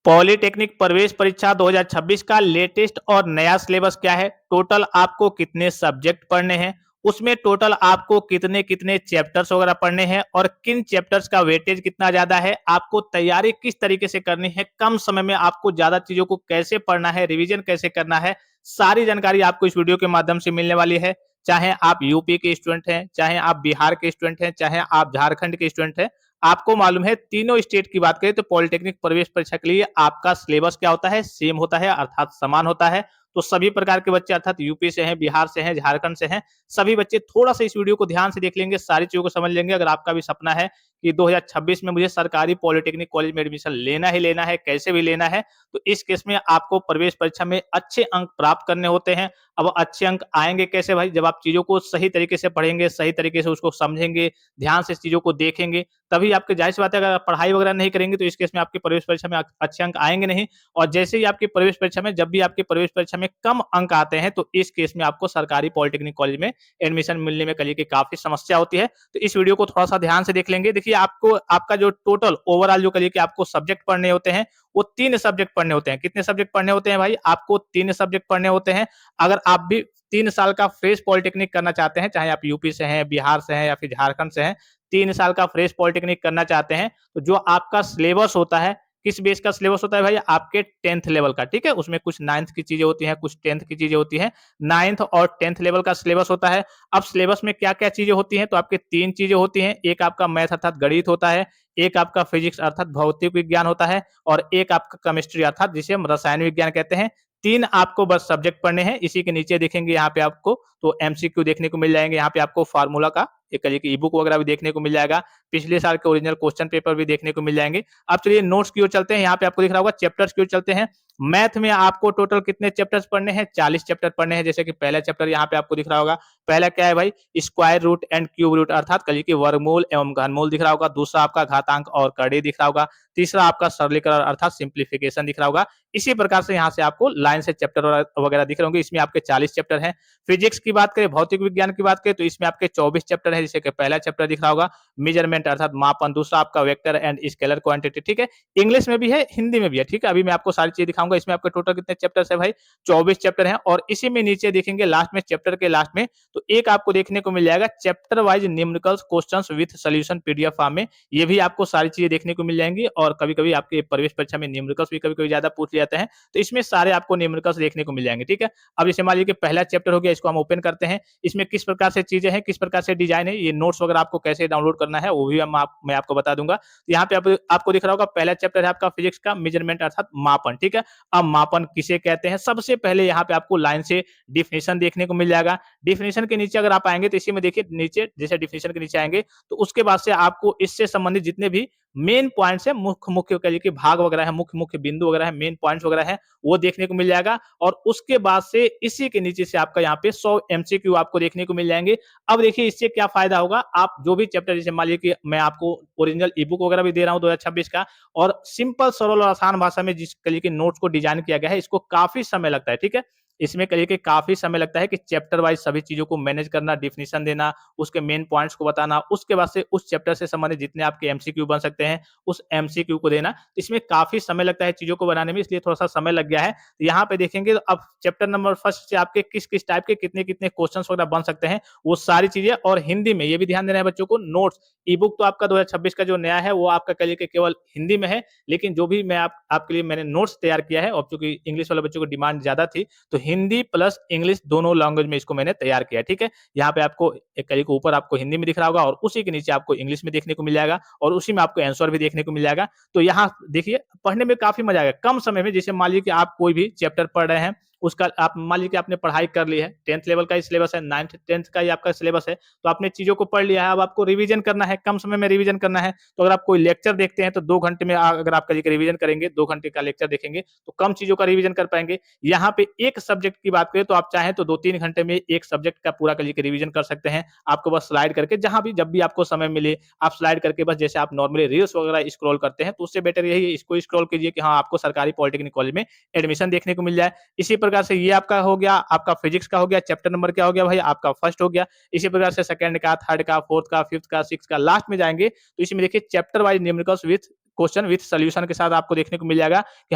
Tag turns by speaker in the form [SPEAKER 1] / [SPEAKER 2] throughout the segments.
[SPEAKER 1] Polytechnic प्रवेश परीक्षा 2026 का लेटेस्ट और नया सिलेबस क्या है, टोटल आपको कितने सब्जेक्ट पढ़ने हैं, उसमें टोटल आपको कितने कितने चैप्टर्स वगैरह पढ़ने हैं और किन चैप्टर्स का वेटेज कितना ज्यादा है, आपको तैयारी किस तरीके से करनी है, कम समय में आपको ज्यादा चीजों को कैसे पढ़ना है, रिवीजन कैसे करना है, सारी जानकारी आपको इस वीडियो के माध्यम से मिलने वाली है। चाहे आप यूपी के स्टूडेंट हैं, चाहे आप बिहार के स्टूडेंट हैं, चाहे आप झारखंड के स्टूडेंट हैं, आपको मालूम है तीनों स्टेट की बात करें तो पॉलिटेक्निक प्रवेश परीक्षा के लिए आपका सिलेबस क्या होता है, सेम होता है अर्थात समान होता है। तो सभी प्रकार के बच्चे अर्थात यूपी से हैं, बिहार से हैं, झारखंड से हैं, सभी बच्चे थोड़ा सा इस वीडियो को ध्यान से देख लेंगे, सारी चीजों को समझ लेंगे। अगर आपका भी सपना है कि 2026 में मुझे सरकारी पॉलिटेक्निक कॉलेज में एडमिशन लेना ही लेना है, कैसे भी लेना है, तो इस केस में आपको प्रवेश परीक्षा में अच्छे अंक प्राप्त करने होते हैं। अब अच्छे अंक आएंगे कैसे भाई, जब आप चीजों को सही तरीके से पढ़ेंगे, सही तरीके से उसको समझेंगे, ध्यान से चीजों को देखेंगे, तभी आपके जाहिर सी बात है अगर आप पढ़ाई वगैरह नहीं करेंगे तो इस केस में आपकी प्रवेश परीक्षा में अच्छे अंक आएंगे नहीं। और जैसे ही आपकी प्रवेश परीक्षा में जब भी आपकी प्रवेश परीक्षा में कम अंक आते हैं तो इस केस में आपको सरकारी पॉलिटेक्निक कॉलेज में एडमिशन मिलने में कल की काफी समस्या होती है। तो इस वीडियो को थोड़ा सा ध्यान से देख लेंगे। देखिए आपको आपका जो टोटल ओवरऑल जो कल के आपको सब्जेक्ट पढ़ने होते हैं वो 3 सब्जेक्ट पढ़ने होते हैं। कितने सब्जेक्ट पढ़ने होते हैं भाई, आपको 3 सब्जेक्ट पढ़ने होते हैं। अगर आप भी 3 साल का फ्रेश पॉलिटेक्निक करना चाहते हैं, चाहे आप यूपी से हैं, बिहार से हैं या फिर झारखंड से हैं, 3 साल का फ्रेश पॉलिटेक्निक करना चाहते हैं, तो जो आपका सिलेबस होता है, किस बेस का सिलेबस होता है भाई, आपके 10th लेवल का, ठीक है? उसमें कुछ 9th की चीजें होती हैं, कुछ 10th की चीजें होती हैं। 9th और 10th लेवल का सिलेबस होता है। अब सिलेबस में क्या-क्या चीजें होती हैं, तो आपके 3 चीजें होती हैं। एक आपका मैथ अर्थात गणित होता है, एक आपका फिजिक्स अर्थात भौतिक विज्ञान होता है और एक आपका केमिस्ट्री अर्थात जिसे हम रसायन विज्ञान कहते हैं। 3 आपको बस सब्जेक्ट पढ़ने हैं। इसी के नीचे देखेंगे यहाँ पे आपको तो एमसीक्यू देखने को मिल जाएंगे। यहाँ पे आपको फार्मूला का एक तरीके की ई बुक वगैरह भी देखने को मिल जाएगा। पिछले साल के ओरिजिनल क्वेश्चन पेपर भी देखने को मिल जाएंगे। अब चलिए नोट्स की ओर चलते हैं। यहाँ पे आपको दिख रहा होगा चैप्टर्स की ओर चलते हैं। मैथ में आपको टोटल कितने चैप्टर्स पढ़ने हैं, 40 चैप्टर पढ़ने हैं। जैसे कि पहला चैप्टर यहाँ पे आपको दिख रहा होगा। पहला क्या है भाई, square root and cube root अर्थात कल की वर्गमूल एवं घनमूल दिख रहा होगा। दूसरा आपका घातांक और कड़ी दिख रहा होगा। तीसरा आपका सरलीकरण अर्थात सिंप्लीफिकेशन दिख रहा होगा। इसी प्रकार से यहाँ से आपको लाइन से चैप्टर वगैरह दिख रहे होंगे। इसमें आपके 40 चैप्टर हैं। फिजिक्स की बात करें, भौतिक विज्ञान की बात करें तो इसमें आपके 24 चैप्टर है। जैसे कि पहला चैप्टर दिख रहा होगा मेजरमेंट अर्थात मापन, दूसरा आपका वेक्टर एंड स्केलर क्वांटिटी, ठीक है? इंग्लिश में भी है, हिंदी में भी है, ठीक है? अभी मैं आपको सारी चीज दिखाऊंगा। इसमें आपके टोटल कितने चैप्टर्स है भाई, 24 चैप्टर हैं। और इसी में नीचे देखेंगे लास्ट में, चैप्टर के लास्ट में तो एक आपको देखने को मिल जाएगा chapter wise numerical questions with solution PDF form में। ये भी आपको सारी चीजें देखने को मिल जाएंगी। और कभी कभी आपके प्रवेश परीक्षा में न्यूमेरिकल्स भी कभी कभी ज्यादा पूछ लिया जाते हैं, तो इसमें सारे आपको न्यूमेरिकल्स देखने को मिल जाएंगे, ठीक है? अब जैसे मान लीजिए पहला चैप्टर हो गया, इसको हम ओपन करते हैं। इसमें किस प्रकार से चीजें हैं, किस प्रकार से डिजाइन है, ये नोट्स वगैरह आपको कैसे डाउनलोड करना है वो भी मैं आपको बता दूंगा। यहाँ पे आपको दिख रहा होगा पहला चैप्टर है आपका फिजिक्स का मेजरमेंट अर्थात मापन, ठीक है? अब मापन किसे कहते हैं, सबसे पहले यहाँ पे आपको लाइन से डिफिनेशन देखने को मिल जाएगा। डिफिनेशन के नीचे अगर आप आएंगे तो इसी में देखिए नीचे जैसे डिफिनेशन के नीचे आएंगे तो उसके बाद से आपको इससे संबंधित जितने भी मेन पॉइंट्स है, मुख्य मुख्य कहिए कि भाग वगैरह है, मुख्य मुख्य बिंदु वगैरह है, मेन पॉइंट्स वगैरह है, वो देखने को मिल जाएगा। और उसके बाद से इसी के नीचे से आपका यहाँ पे 100 एमसीक्यू आपको देखने को मिल जाएंगे। अब देखिए इससे क्या फायदा होगा, आप जो भी चैप्टर, जैसे मान लीजिए कि मैं आपको ओरिजिनल ई बुक वगैरह भी दे रहा हूँ 2026 का, और सिंपल सरल और आसान भाषा में जिस कलिए के नोट्स को डिजाइन किया गया है, इसको काफी समय लगता है, ठीक है? इसमें कहिए कि काफी समय लगता है कि चैप्टर वाइज सभी चीजों को मैनेज करना, डिफिनेशन देना, उसके मेन पॉइंट्स को बताना, उसके बाद से उस चैप्टर से संबंधित जितने आपके एमसीक्यू बन सकते हैं उस एमसीक्यू को देना। इसमें काफी समय लगता है चीजों को बनाने में, इसलिए थोड़ा सा समय लग गया है। यहाँ पे देखेंगे तो अब चैप्टर नंबर फर्स्ट से आपके किस किस टाइप के कितने कितने क्वेश्चन वगैरह बन सकते हैं, वो सारी चीजें। और हिंदी में ये भी ध्यान देना है बच्चों को, नोट्स ई बुक तो आपका 2026 का जो नया है वो आपका कहिए कि केवल हिंदी में है, लेकिन जो भी मैं आपके लिए मैंने नोट्स तैयार किया है, और चूंकि इंग्लिश वाले बच्चों को डिमांड ज्यादा थी तो हिंदी प्लस इंग्लिश दोनों लैंग्वेज में इसको मैंने तैयार किया है, ठीक है? यहाँ पे आपको एक करिए ऊपर आपको हिंदी में दिख रहा होगा और उसी के नीचे आपको इंग्लिश में देखने को मिल जाएगा और उसी में आपको आंसर भी देखने को मिल जाएगा। तो यहाँ देखिए पढ़ने में काफी मजा आएगा कम समय में। जैसे मान लीजिए कि आप कोई भी चैप्टर पढ़ रहे हैं, उसका आप मान लीजिए कि आपने पढ़ाई कर ली है, 10th लेवल का ही सिलेबस है, 9th 10th का ही आपका सिलेबस है, तो आपने चीजों को पढ़ लिया है, अब आपको रिवीजन करना है, कम समय में रिवीजन करना है। तो अगर आप कोई लेक्चर देखते हैं तो 2 घंटे में अगर आप करिए रिवीजन करेंगे, 2 घंटे का लेक्चर देखेंगे तो कम चीजों का रिवीजन कर पाएंगे। यहाँ पे एक सब्जेक्ट की बात करें तो आप चाहें तो 2-3 घंटे में एक सब्जेक्ट का पूरा करिए रिवीजन कर सकते हैं। आपको बस स्लाइड करके जहां भी जब भी आपको समय मिले आप स्लाइड करके, बस जैसे आप नॉर्मली रील्स वगैरह स्क्रॉल करते हैं, तो उससे बेटर यही है इसको स्क्रॉल कीजिए कि हाँ आपको सरकारी पॉलिटेक्निक कॉलेज में एडमिशन देखने को मिल जाए। इसी प्रकार से ये आपका हो गया, आपका फिजिक्स का हो गया, चैप्टर नंबर क्या हो गया भाई, आपका फर्स्ट हो गया। इसी प्रकार से सेकंड का, थर्ड का, फोर्थ का, फिफ्थ का, सिक्स का, लास्ट में जाएंगे तो इसमें देखिए chapter wise numericals with question with solution के साथ आपको देखने को मिल जाएगा कि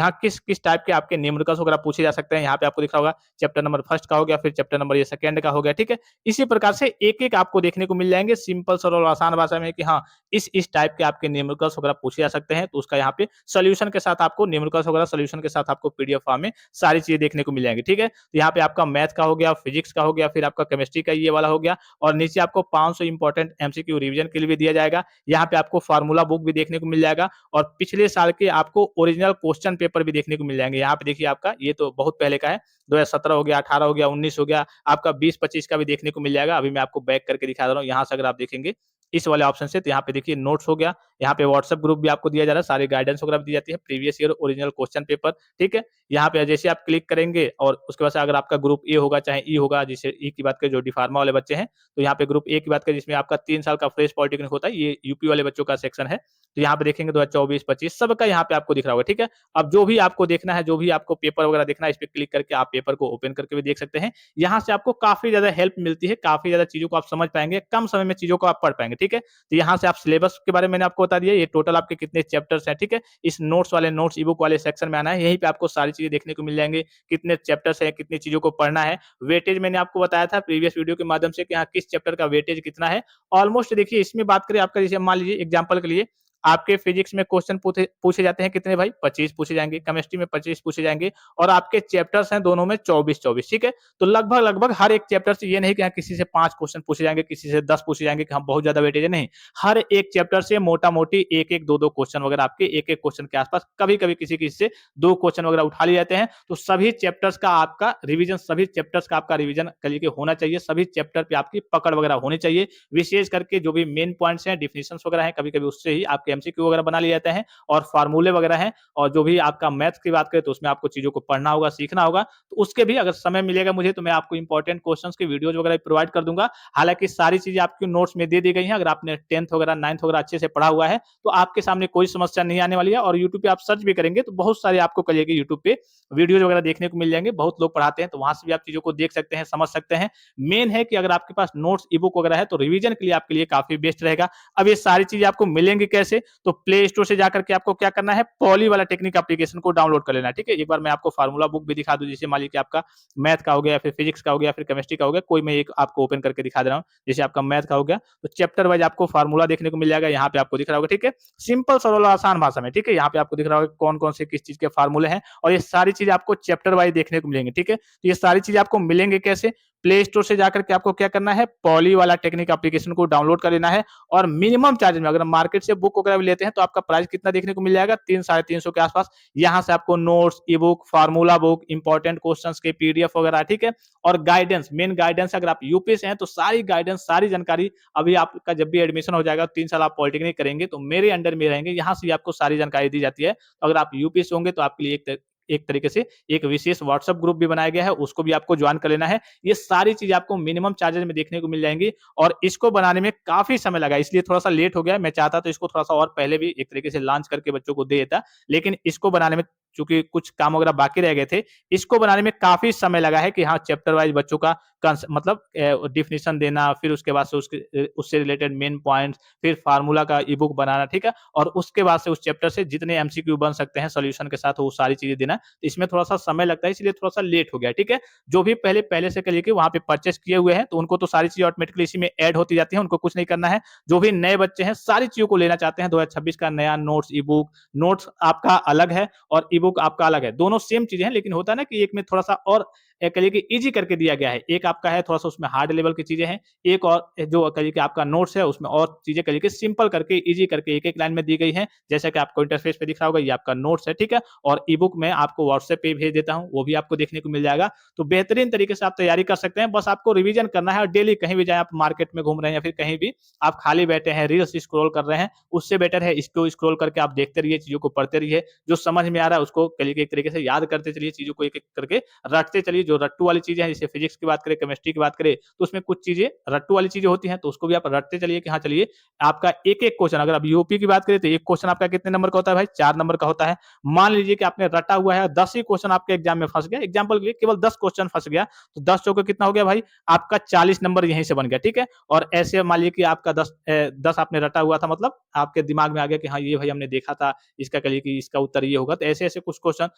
[SPEAKER 1] हाँ किस किस टाइप के आपके न्यूमेरिकल्स वगैरह पूछे जा सकते हैं। यहाँ पे आपको दिख रहा होगा चैप्टर नंबर फर्स्ट का हो गया, फिर चैप्टर नंबर ये सेकंड का हो गया, ठीक है। इसी प्रकार से एक-एक आपको देखने को मिल जाएंगे सिंपल सरल और आसान भाषा में कि हाँ इस टाइप के आपके न्यूमेरिकल्स वगैरह पूछे जा सकते हैं। तो उसका यहाँ पे सॉल्यूशन के साथ आपको न्यूमेरिकल्स वगैरह सॉल्यूशन के साथ आपको पीडीएफ फॉर्म में सारी चीजें देखने को मिल जाएंगी, ठीक है। तो यहाँ पे आपका मैथ का हो गया, फिजिक्स का हो गया, फिर आपका केमिस्ट्री का ये वाला हो गया और नीचे आपको 500 इंपॉर्टेंट एमसीक्यू रिवीजन के लिए भी दिया जाएगा। यहाँ पे आपको फार्मूला बुक भी देखने को मिल जाएगा और पिछले साल के आपको ओरिजिनल क्वेश्चन पेपर भी देखने को मिल जाएंगे। यहाँ पे देखिए आपका ये तो बहुत पहले का है, 2017 हो गया, 18 हो गया, 19 हो गया, आपका 20-25 का भी देखने को मिल जाएगा। अभी मैं आपको बैक करके दिखा दे रहा हूँ। यहाँ से अगर आप देखेंगे इस वाले ऑप्शन से, तो यहाँ पे देखिए नोट्स हो गया, यहाँ पे व्हाट्सएप ग्रुप भी आपको दिया जा रहा है, सारी गाइडेंस वगैरह भी दी जाती है, previous year original question paper, ठीक है। यहाँ पे जैसे आप क्लिक करेंगे और उसके बाद से अगर आपका ग्रुप ए होगा चाहे ई होगा, जैसे ई की बात करें जो डी फार्मा वाले बच्चे हैं, तो यहाँ पे ग्रुप ए की बात करें जिसमें आपका 3 साल का फ्रेश पॉलिटेक्निक होता है, ये यूपी वाले बच्चों का सेक्शन है। तो यहाँ पे देखेंगे 2024-25 सबका यहाँ पे आपको दिख रहा होगा, ठीक है। अब जो भी आपको देखना है, जो भी आपको पेपर वगैरह देखना है, इस पे क्लिक करके आप पेपर को ओपन करके भी देख सकते हैं। यहाँ से आपको काफी ज्यादा हेल्प मिलती है, काफी ज्यादा चीजों को आप समझ पाएंगे, कम समय में चीजों को आप पढ़ पाएंगे, ठीक है। तो यहाँ से आप सिलेबस के बारे में मैंने आपको बता दिया, ये टोटल आपके कितने चैप्टर्स हैं, ठीक है। इस नोट्स वाले नोट्स ई बुक वाले सेक्शन में आना है, यहीं पे आपको सारी चीजें देखने को मिल जाएंगी, कितने चैप्टर्स हैं, कितनी चीजों को पढ़ना है। वेटेज मैंने आपको बताया था प्रीवियस वीडियो के माध्यम से कि हाँ किस चैप्टर का वेटेज कितना है। ऑलमोस्ट देखिए इसमें बात करें आपका, जैसे मान लीजिए एग्जाम्पल के लिए आपके फिजिक्स में क्वेश्चन पूछे जाते हैं कितने भाई, 25 पूछे जाएंगे, केमिस्ट्री में 25 पूछे जाएंगे और आपके चैप्टर्स हैं दोनों में 24-24, ठीक है। तो लगभग लगभग हर एक चैप्टर से, ये नहीं कि किसी से 5 क्वेश्चन पूछे जाएंगे, किसी से 10 पूछे जाएंगे कि हम बहुत ज्यादा वेटेज है, नहीं। हर एक चैप्टर से मोटा मोटी एक एक दो दो क्वेश्चन वगैरह आपके एक एक क्वेश्चन के आसपास, कभी कभी किसी किसी से 2 क्वेश्चन वगैरह उठा लिए जाते हैं। तो सभी चैप्टर्स का आपका रिवीजन, सभी चैप्टर्स का आपका रिवीजन करके होना चाहिए, सभी चैप्टर पे आपकी पकड़ वगैरह होनी चाहिए। विशेष करके जो भी मेन पॉइंट्स हैं, डिफिनेशंस वगैरह हैं, कभी कभी उससे ही आपके एमसीक्यू वगैरह बना लिए जाते हैं और फार्मूले वगैरह हैं। और जो भी आपका मैथ्स की बात करें तो उसमें आपको चीजों को पढ़ना होगा, सीखना होगा। तो उसके भी अगर समय मिलेगा मुझे तो मैं आपको इंपॉर्टेंट क्वेश्चंस की वीडियोज वगैरह प्रोवाइड कर दूंगा। हालांकि सारी चीजें आपकी नोट्स में दे दी गई हैं, अगर आपने 10th वगैरह 9th वगैरह अच्छे से पढ़ा हुआ है तो आपके सामने कोई समस्या नहीं आने वाली है। और यूट्यूब पे आप सर्च भी करेंगे तो बहुत सारे आपको करिएगा यूट्यूब पे वीडियोज वगैरह देखने को मिल जाएंगे, बहुत लोग पढ़ाते हैं, तो वहां से भी आप चीजों को देख सकते हैं, समझ सकते हैं। मेन है कि अगर आपके पास नोट्स ई बुक वगैरह है तो रिवीजन के लिए आपके लिए काफी बेस्ट रहेगा। अब ये सारी चीजें आपको मिलेंगी कैसे, तो प्ले स्टोर से जाकर के आपको क्या करना है, पॉली वाला टेक्निक एप्लीकेशन को डाउनलोड कर लेना है, ठीक है। एक बार मैं आपको फार्मूला बुक भी दिखा दूं, जैसे मान लीजिए आपका मैथ का हो गया, फिर फिजिक्स का हो गया, फिर केमिस्ट्री का हो गया, कोई मैं एक आपको ओपन करके दिखा दे रहा हूँ। जैसे आपका मैथ का हो गया तो चैप्टर वाइज आपको फार्मूला देखने को मिल जाएगा, यहाँ पे आपको दिख रहा होगा, ठीक है। सिंपल सरल आसान भाषा में, ठीक है। यहाँ पे आपको दिख रहा होगा कौन कौन से किस चीज के फार्मूले हैं और ये सारी चीजें आपको चैप्टर वाइज देखने को मिलेंगे, ठीक है। तो ये सारी चीजें आपको मिलेंगे कैसे, प्ले स्टोर से जाकर के आपको क्या करना है, पॉली वाला टेक्निक एप्लीकेशन को डाउनलोड कर लेना है। और मिनिमम चार्ज में अगर मार्केट से बुक वगैरह लेते हैं तो आपका प्राइस कितना देखने को मिल जाएगा, 300-350 के आसपास। यहाँ से आपको नोट्स, ई book, formula book, important questions के पीडीएफ वगैरह, ठीक है। और गाइडेंस, मेन गाइडेंस, अगर आप यूपी से हैं तो सारी गाइडेंस, सारी जानकारी, अभी आपका जब भी एडमिशन हो जाएगा 3 साल आप पॉलिटेक्निक करेंगे तो मेरे अंडर में रहेंगे, यहाँ से भी आपको सारी जानकारी दी जाती है। तो अगर आप यूपी से होंगे तो आपके लिए एक तरीके से एक विशेष व्हाट्सएप ग्रुप भी बनाया गया है, उसको भी आपको ज्वाइन कर लेना है। ये सारी चीजें आपको मिनिमम चार्जेस में देखने को मिल जाएंगी और इसको बनाने में काफी समय लगा, इसलिए थोड़ा सा लेट हो गया। मैं चाहता तो इसको थोड़ा सा और पहले भी एक तरीके से लॉन्च करके बच्चों को दे देता, लेकिन इसको बनाने में चूंकि कुछ काम वगैरह बाकी रह गए थे, इसको बनाने में काफी समय लगा है कि हाँ चैप्टर वाइज बच्चों का मतलब डिफिनेशन देना, फिर उसके बाद से उससे रिलेटेड मेन पॉइंट्स, फिर फार्मूला का ई बुक बनाना, ठीक है। और उसके बाद से उस चैप्टर से जितने एमसीक्यू बन सकते हैं सॉल्यूशन के साथ वो सारी चीजें देना, तो इसमें थोड़ा सा समय लगता है, इसलिए थोड़ा सा लेट हो गया, ठीक है। जो भी पहले से लेके वहां पे परचेस किए हुए हैं तो उनको तो सारी चीजें ऑटोमेटिकली इसी में ऐड होती जाती है, उनको कुछ नहीं करना है। जो भी नए बच्चे हैं सारी चीजों को लेना चाहते हैं, 2026 का नया नोट्स ई बुक, नोट्स आपका अलग है और ई बुक आपका अलग है, दोनों सेम चीजें हैं, लेकिन होता है ना कि एक में थोड़ा सा और कहिए कि इजी करके दिया गया है, एक आपका है थोड़ा सा उसमें हार्ड लेवल की चीजें हैं, एक और जो कहिए कि आपका नोट्स है उसमें और चीजें कहिए कि सिंपल करके इजी करके एक एक लाइन में दी गई है, जैसा कि आपको इंटरफेस पे दिख रहा होगा, ये आपका नोट्स है, ठीक है। और ई बुक मैं आपको व्हाट्सएप पे भेज देता हूँ, वो भी आपको देखने को मिल जाएगा। तो बेहतरीन तरीके से आप तैयारी कर सकते हैं, बस आपको रिवीजन करना है और डेली कहीं भी जाए, आप मार्केट में घूम रहे हैं या फिर कहीं भी आप खाली बैठे हैं, रील्स स्क्रॉल कर रहे हैं, उससे बेटर है इसको स्क्रॉल करके आप देखते रहिए, चीजों को पढ़ते रहिए, जो समझ में आ रहा है उसको कहिए कि एक तरीके से याद करते चलिए, चीजों को एक एक करके रटते चलिए, जो रट्टू वाली चीजें हैं, जैसे फिजिक्स की बात करें, केमिस्ट्री की बात करें, तो उसमें कुछ चीजें रट्टू वाली चीजें होती हैं, तो उसको भी आप रटते चलिए कि हाँ चलिए आपका एक एक क्वेश्चन, अगर आप यूपी की बात करें तो एक क्वेश्चन आपका कितने नंबर का होता है भाई, 4 नंबर का होता है। मान लीजिए कि आपने रटा हुआ है, 10 ही क्वेश्चन आपके एग्जाम में फंस गया, एग्जाम्पल के लिए केवल 10 क्वेश्चन फंस गया, तो 10 चौके कितना हो गया भाई, आपका 40 नंबर यहीं से बन गया, ठीक है। और ऐसे मान लीजिए कि आपका 10 आपने रटा हुआ था, मतलब आपके दिमाग में आ गया कि हाँ ये भाई हमने देखा था, इसका करिए कि इसका उत्तर ये होगा, तो ऐसे ऐसे कुछ क्वेश्चन,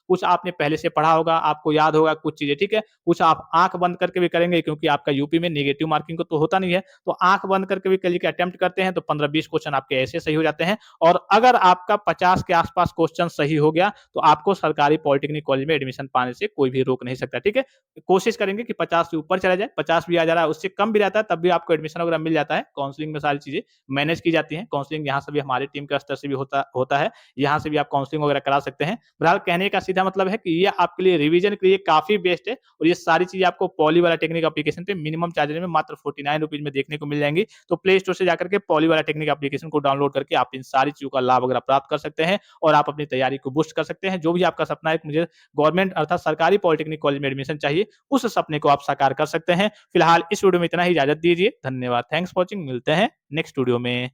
[SPEAKER 1] कुछ आपने पहले से पढ़ा होगा, आपको याद होगा कुछ चीजें, ठीक है। कुछ आप आंख बंद करके भी करेंगे, क्योंकि आपका यूपी में नेगेटिव मार्किंग को तो होता नहीं है, तो आंख बंद करके भी करिए कि अटेम्प्ट करते हैं, तो 15-20 क्वेश्चन आपके ऐसे सही हो जाते हैं। और अगर आपका 50 के आसपास क्वेश्चन सही हो गया, तो आपको सरकारी पॉलिटेक्निक कॉलेज में एडमिशन पाने से कोई भी रोक नहीं सकता, ठीक है। कोशिश करेंगे कि 50 से ऊपर चला जाए, 50 भी आ जा रहा है, उससे कम भी रहता है, तब भी आपको एडमिशन वगैरह मिल जाता है। काउंसलिंग में सारी चीजें मैनेज की जाती हैं, काउंसलिंग यहाँ से भी हमारी टीम के स्तर से भी होता है, यहाँ से भी आप काउंसलिंग वगैरह करा सकते हैं। फिलहाल कहने का सीधा मतलब है कि ये आपके लिए रिवीजन के लिए काफी बेस्ट है, और ये सारी चीजें आपको पॉली वाला टेक्निक एप्लीकेशन पे मिनिमम चार्जेस में मात्र 49 रुपीज में देखने को मिल जाएंगी। तो प्ले स्टोर से जाकर के पॉली वाला टेक्निक एप्लीकेशन को डाउनलोड करके आप इन सारी चीजों का लाभ वगैरह प्राप्त कर सकते हैं, और आप अपनी तैयारी को बूस्ट कर सकते हैं। जो भी आपका सपना है कि मुझे गवर्नमेंट अर्थात सरकारी पॉलिटेक्निक कॉलेज में एडमिशन चाहिए, उस सपने को आप साकार कर सकते हैं। फिलहाल इस वीडियो में इतना ही, इजाजत दीजिए, धन्यवाद, थैंक्स फॉर वॉचिंग, मिलते हैं नेक्स्ट वीडियो में।